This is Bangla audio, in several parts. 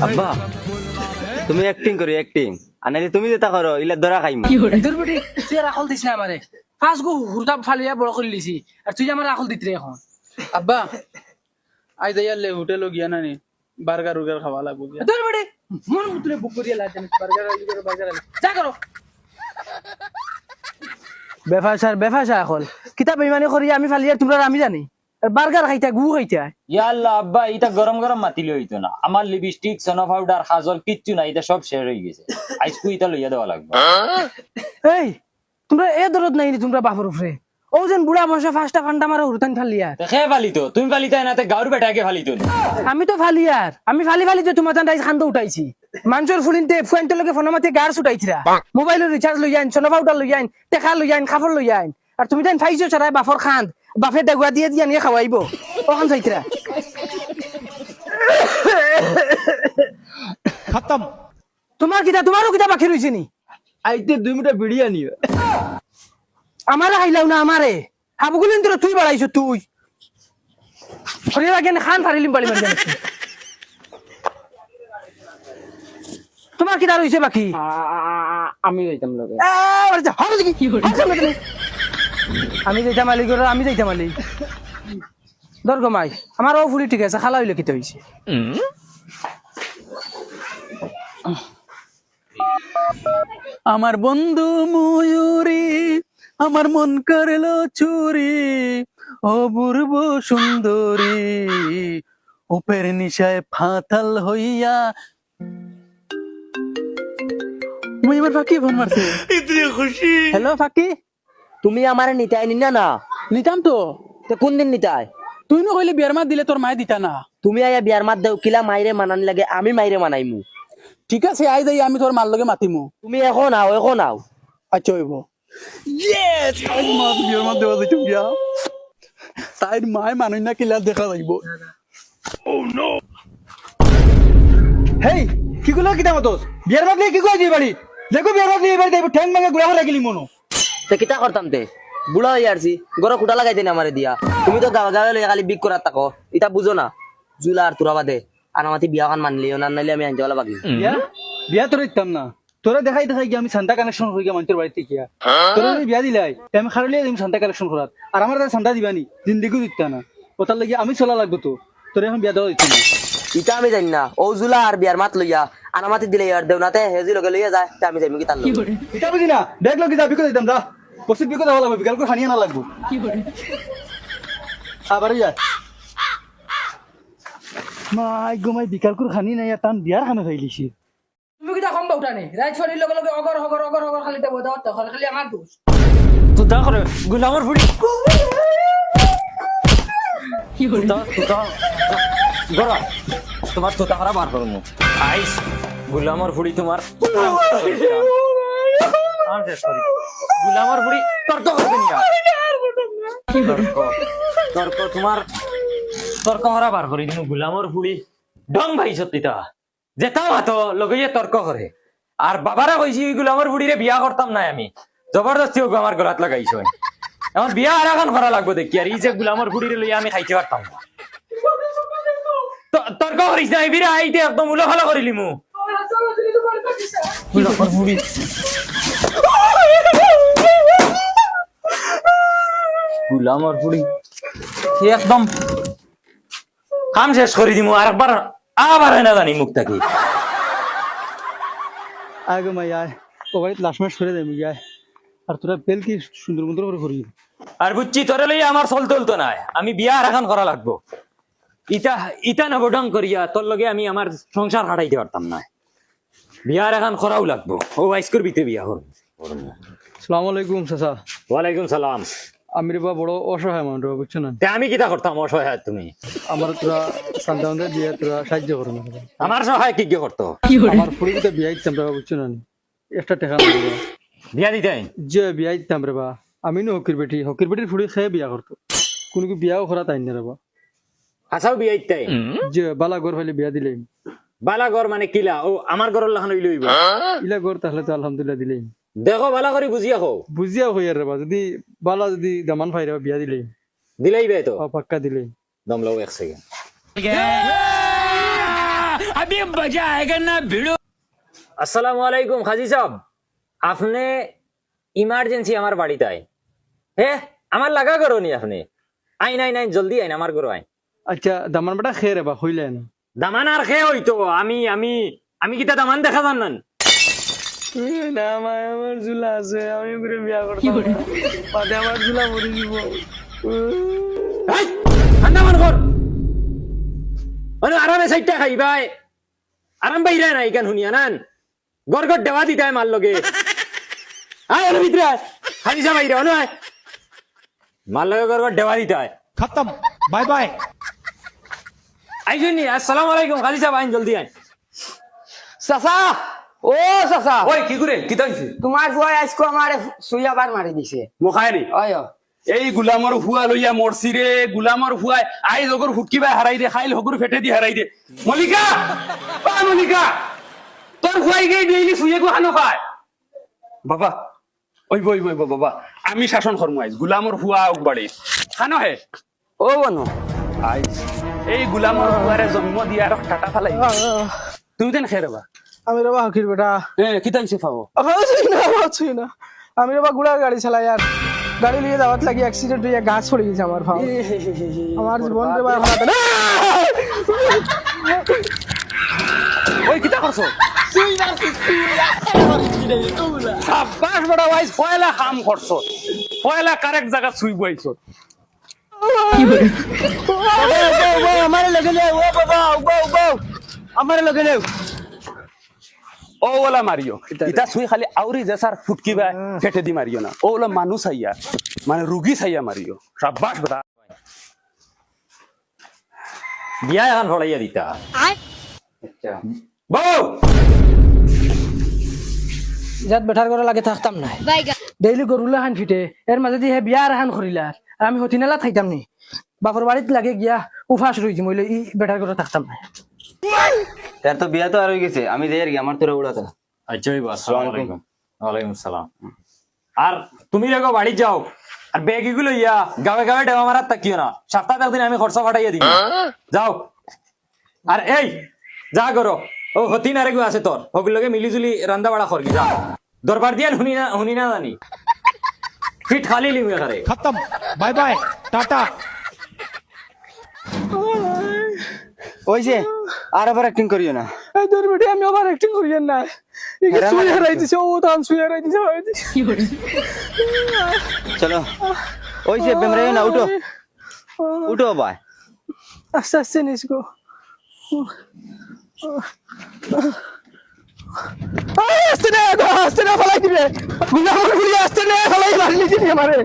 আব্বা তুমি অ্যাক্টিং করো অ্যাক্টিং আর নাকি তুমি যেটা করো ইলা ধরা খাইমু তোর বেটি তুই আর আকল দিস না আমারে পাঁচ গো হুরতা ফালিয়া বড় করে লিছি আর তুই আমার আকল দিতে এখন আব্বা আই যাইয়ালে হোটেল গিয়া নানি বার্গার উর্গার খাওয়া লাগবো গিয়া তোর বেটি মন মুতলে বুক করিয়া লাগছে বার্গার যা করো বেফাসার এখন কিতাব বেইমানি করি আমি ফালিয়া তোমরা আমি জানি আর বার্গার খাইতা গু খাইতা ইয়াল্লা আব্বা এটা গরম গরম মাতিলে হইতো না আমার লিপস্টিক সোনা পাউডার কাজল কিচ্ছু না এটা সব শেষ হয়ে গেছে আইসকু এটা লইয়া দেওয়া লাগবে এই তোমরা এ দরদ নাই তোমরা বাপর উপরে ও যেন বুড়া বসে ফাস্টা ফান্ডা মারা হুরতান ফালিয়া দেখে ফালিতো তুমি ফালিতা না তে গাউর বেটাকে ফালিতো আমি তো ফালিয়ার আমি ফালি তো তোমার তাই খান্দ উঠাইছি মানুষের ফুলিনতে ফুয়েন্টের লগে ফোনের মাঝে গাড় ছুটাইছিরা মোবাইলের রিচার্জ লই আইন সোনা পাউডার লই আইন টেকা লই আইন খাফর লই আইন আর তুমি তাই ফাইছো ছাড়াই বাফর খান বাফে দেগুয়া দিয়ে দিয়ে নিয়ে খাওয়াইব ওখান চাইছিরা খতম তোমারও কিতা বাকি রইছে নি আইতে 2 মিনিট ভিডিও নিও আমারে খাইলাও না আমারে হাবগুলিন তোরা তুই বাড়াইছো তুই হরিয়া লাগেন খান ফারিলিম বালি মারি জানিস তোমার কিতা রইছে বাকি আমি যাইতাম লগে আমি যাইতাম মালিক আমি যাইতাম মালিক ধর গমাই আমার ও ফুলি ঠিক আছে খালা হইলে কিতা হইছে আমার বন্ধু ময়ূরী আমার মন করলো চুরি অপূর্ব সুন্দরী উপের নিশায় ফাতাল হইয়া মুই আমার ফাঁকি ফোন মারছে হ্যালো ফাকি তুমি আমারে নিতাই নি না নিতাম তো তে কোন দিন নিতাই তুই না কইলে বিয়ার মাত দিলে তোর মায় দিতা না তুমি আয়া বিয়ার মাত দাও কিলা মাইরে মানানি লাগে আমি মাইরে মানাইমু ঠিক আছে আই যাই আমি তোর মার লগে মাতিমু তুমি এখন আও আচ্ছা হইব ইয়েস আই মাত বিয়ার মাত দেওয়া যাইতো গিয়া তাইর মায় মানুষ না কিলা দেখা যাইব হেই কি গুলো কিতা মতস বিয়ার বাদ কি কই দিই বাড়ি দেখো বিয়ার বাদ এবারে দেব ঠ্যাং ভাঙে গুড়া হয়ে গেলি মনো তে কিতা করতাম তে বুড়া হই আরছি গরো কুটা লাগাইতে না আমারে দিয়া তুমি তো গাওয়া গাওয়া লই খালি বিক করাত থাকো ইতা বুঝো না জুলা আর তোরা বাদে আনামাতি বিয়া কান মানলিও না নাইলে আমি আনতে वाला বাকি বিয়া তোর ইতাম না তোরা দেখাই গিয়ে আমি সান্তা কানেকশন হই গিয়া মানুষের বাড়িতে গিয়া তোরা বিয়া দিলাই আমি খারলে আমি সান্তা কানেকশন করাত আর আমার সান্তা দিবানি জিন্দেগি দিতা না ওটার লাগি আমি চলা লাগবো তো তোর এখন বিয়া দেওয়া দিচ্ছি না ইটা আমি জানি না ও জুলা আর বিয়ার মাত লইয়া আনামাতি দিলে আর দেউনাতে হেজি লগে লইয়া যায় তে আমি যাইমু কি তার লগে এটা বুঝি না দেখলো কি যাবি কই দিতাম যা পশ্চিম বিকো যাওয়া লাগবে বিকাল করে খানিয়া না লাগবো আবার যা মাই গোমাই বিকাল করে খানি নাই টান বিয়ার খানা খাইলিছি তুমি কিটা কম বাউটা নেই রাইট ফরির লগে লগে অগর খালি দেব দাও তো খালি আমার দোষ তুতা করে গুলামর ফুড়ি কি হল তুতা গরা তোমার তুতা করা বার করমু আইস গুলামর ফুড়ি তোমার আর শেষ করি গুলামর ফুড়ি তর্ক করবে না তর্ক তোমার তর্ক করা বার করি দিনু গুলামর ফুড়ি ডং ভাই সত্যিটা যেতাম হাতো লগে তর্ক করে আর বাবারা কইছি গুলামর ফুড়িরে বিয়া করতাম না আমি জবরদস্তি হোক আমার গলাত লাগাইছো এখন বিয়া আর এখন করা লাগবো দেখি আর এই যে গুলামর ফুড়িরে লইয়া আমি খাইতে পারতাম না তর্ক করিস না বিরা আইতে একদম উলো খালা করিলি মু গুলামর ফুড়ি গুলামর ফুড়ি একদম কাম শেষ করে দিমু আর একবার আবার না জানি মুখ থাকি আগে মাই আয় ও বাড়ি লাস্ট ম্যাচ করে দেবি গায় আর তোরা বেল কি সুন্দর মন্দির করে করি আর বুঝছি তোরে লইয়া আমার চলতো না আমি বিয়া আর এখন করা লাগবো ইটা নবডং করিয়া তোর লগে আমি আমার সংসার হাঁটাইতে পারতাম না বিয়ার এখন করাও লাগবো ও আইস করবি তুই বিয়া করবি আসসালামু আলাইকুম চাচা ওয়ালাইকুম সালাম আমি রে বড় অসহায় মানুষ বুঝছো না তে আমি কিটা করতাম অসহায় তুমি আমার তোরা সন্তান দিয়ে তোরা সাহায্য করো না আমার সহায় কি করতো আমার ফুড়িতে বিয়া দিতাম রে বুঝছো না একটা টাকা বিয়া দিতে যে বিয়া দিতাম রে বা আমি নো হকির বেটির ফুড়ি খেয়ে বিয়া করতো কোনো কি বিয়াও করা তাই না রে বা আসাও বিয়া দিতে যে বালা ঘর ফাইলে বিয়া দিলেই বালা ঘর মানে কিলা ও আমার ঘরের লাখান হইলে হইব ইলা ঘর তাহলে তো আলহামদুলিল্লাহ দিলেই দেখো বালা করে বুঝিয়া হো বুঝিয়া হই রে বা যদি বালা যদি দামান ফাইরে বিয়া দিলেই দিলেই বে তো পাক্কা দিলেই দম লও এক সেকেন্ড আসসালামু আলাইকুম খাজি সাহেব, আপনি ইমার্জেন্সি আমার বাড়িতে আইন। হে আমার লাগা করো নি আপনি, আইন আইন আইন জলদি আইন আমার ঘর আইন। আচ্ছা দামান বেটা খেয়ে রে বা হইলে না দামান আর খেয়ে হইতো আমি আমি আমি কিতা দামান দেখা যান না। না মাই আমার জুলা আছে, আমি করে বিয়া করতাম না। বাদে আমার জুলা মরে দিব। এই, ঠান্ডা মান কর। মানে আরামে সাইডটা খাইবাই, আরাম বাইরে নাই কেন শুনিয়া নান গড় গড় দেওয়া দিতাই মার লগে। আয় ওর ভিতরে আয়, খালি যা বাইরে নয় মার লগে গড় গড় দেওয়া দিতাই। खत्म बाय बाय আইজনি আসসালামু আলাইকুম খালি সাহেব, আইন জলদি আইন। চাচা, ও চাচা, ওই কি করে কি তাইছে তোমার ফুয়াই আজকে আমার সুইয়াবার মারি দিছে। মুখায়নি অয় এই গুলামর হুয়া লইয়া মরছি রে, গুলামর হুয়াই আই লগর হুটকিবা হারাই দে, খাইল হগুর ফেটে দি হারাই দে। মলিকা ও মলিকা, তোর হুয়াই গেই ডেইলি শুয়ে গো হানো খায় বাবা। ওই বই বই বাবা, আমি শাসন করমু আইজ গুলামর হুয়া বাড়ি খানো হে। ও বনো আইজ এই গুলামর হুয়ারে জন্ম দিয়া আর টাটা ফালাই তুমি দেন খেয়ে রেবা। আমি রবা হকির বেটা, কি তাইছে পাবো ছুই না। আমি রবা গুড়ার গাড়ি চালাই, আর গাড়ি নিয়ে যাওয়ার লাগি অ্যাক্সিডেন্ট হয়ে গাছ পড়ে গেছে আমার ভাও। আমার জীবন রে বা ওই কিতা করছো সাব্বাস বড় ভাই, পয়লা কাম করছো, পয়লা কারেক্ট জায়গা ছুই বইছো। আমার লগে নে, ও বাবা আমার লগে নে। ও ওলা মারিও ইতা ছুই খালি আউরি যে স্যার ফুটকিবা ফেটে দি মারিও না, ও ওলা মানুষ আইয়া মানে রুগী চাইয়া মারিও। সাব্বাস বেটা, বিয়া এখন ভরাইয়া দিতা। আচ্ছা বউ যাত বেঠার করে লাগে থাকতাম না, ডেইলি গরুলা খান ফিটে, এর মাঝে দিয়ে বিয়া আর খান করিলা, আর আমি হতিনালা থাকতাম নি। বাপর বাড়িত লাগে গিয়া উফাস রইছি, মইলে ই বেটার করে থাকতাম না। তার তো বিয়া তো আর হয়ে গেছে, আমি যাই আর কি, আমার তোরা উড়াতা। আচ্ছা আসসালামু আলাইকুম। ওয়ালাইকুম আসসালাম। আর তুমি রেগো বাড়ি যাও, আর ব্যাগ এগুলো ইয়া গাবে গাবে ডেবা মারার তাকিও না, সপ্তাহে একদিন আমি খরচা ফাটাইয়া দিই। যাও। আর এই যা করো, ও হতি না রেগু আছে তোর, ওগুলোকে মিলিজুলি রান্দা বাড়া করবি যা। দরবার দিয়া হুনি না জানি ফিট খালি লিমে করে। खत्म बाय बाय टाटा ওই যে আর আবার অ্যাক্টিং করিও না। এই তোর বেটি আমি আবার অ্যাক্টিং করিয়েন না, একে সুই হারাই দিছে, ও তো আমি সুই হারাই দিছে। চলো ওই যে বেমরাইও না, উঠো উঠো ভাই। আস্তে আস্তে নিসকো। আস্তে না ফেলাই দিবে, গুলামর ফুলি আস্তে না ফেলাই মারলি দিবি আমারে।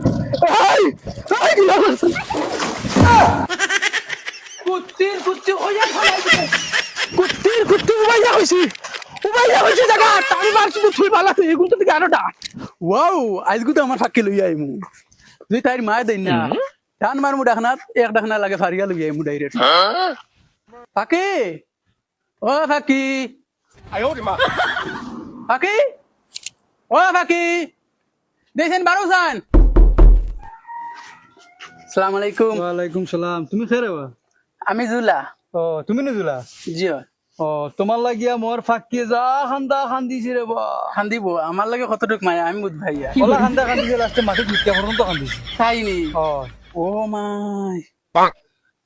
কুত্তির কুত্তি ওইয়া ফেলাই দিবে, কুত্তির কুত্তি উবাইয়া হইছি, উবাইয়া হইছি জায়গা আমি মারছি তো তুই বালা তুই এগুন তো দিকে আরো ডাক। ওয়াও আজগু তো আমার ফাঁকি লইয়া আইমু তুই তাইর মায় দেই না টান মারমু ডাকনাত এক ডাকনা লাগে ফারিয়া লইয়া আইমু ডাইরেক্ট। ফাঁকি ও ফাঁকি ফাঁকি ও ফাঁকি দেখেন বারোসান। আসসালামু আলাইকুম। ওয়ালাইকুম সালাম। তুমি খেয়ে বা? আমি জুলা। ও তুমি নজুলা? জি ও তোমার লাগিয়া মোর ফাঁকি যা খান্দা খান্দিছি রে বা। খান্দিব আমার লাগে কতটুক মায়া আমি বুধ ভাইয়া ওলা খান্দা খান্দিছে লাস্টে মাটিত লুটিয়া পর্যন্ত খান্দিছি। তাইনি ও ও মাই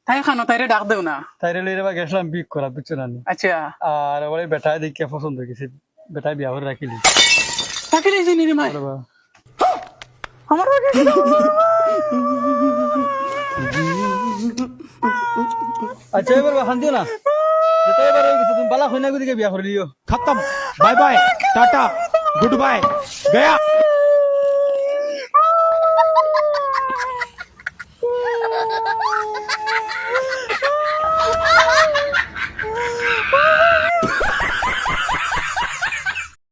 তাই খানো তাইরে ডাক দেও না। তাইরে লইরে বা গেছিলাম বিক করা বুঝছো না নি? আচ্ছা আর ওই বেটায় দেখিয়া পছন্দ হয়ে গেছে, বেটায় বিয়া করে রাখিলি। তাকে দিয়েছি নি রে মাই বা আমার আচ্ছা এবার বা খান্দিও না, যেটা এবার হয়ে গেছে তুমি বালা হই না দিকে বিয়া করে লিও। खत्म bye bye tata goodbye गया